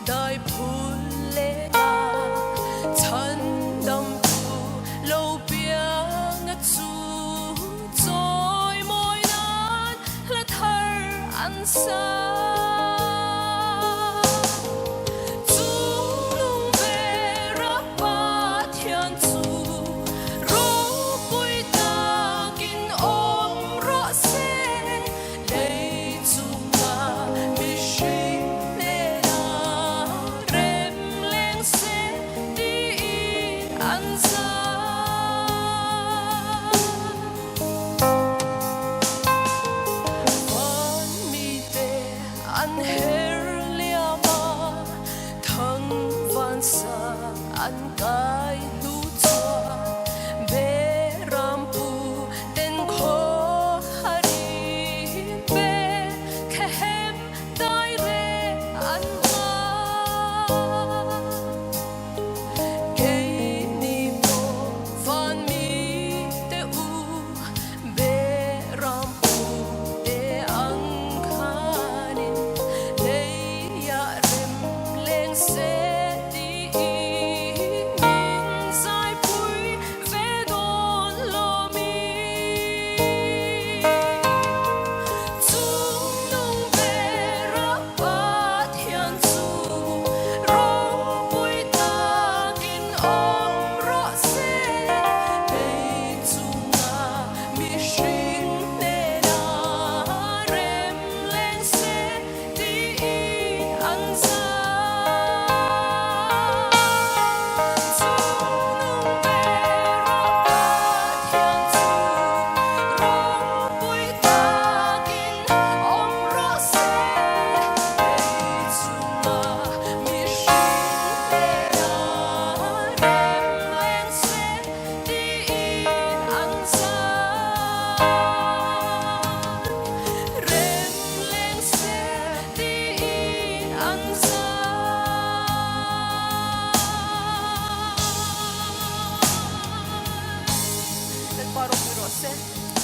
đại phun lệ na thân đâm thu lâu biếng ngất su rồi môi nan là thar ăn sa anh her liama thăng van sa anh cái lu chua be rampu ten kho hari be khem dai re an ma ke ni mo van mi te u be rampu te ang Parok ni Rose.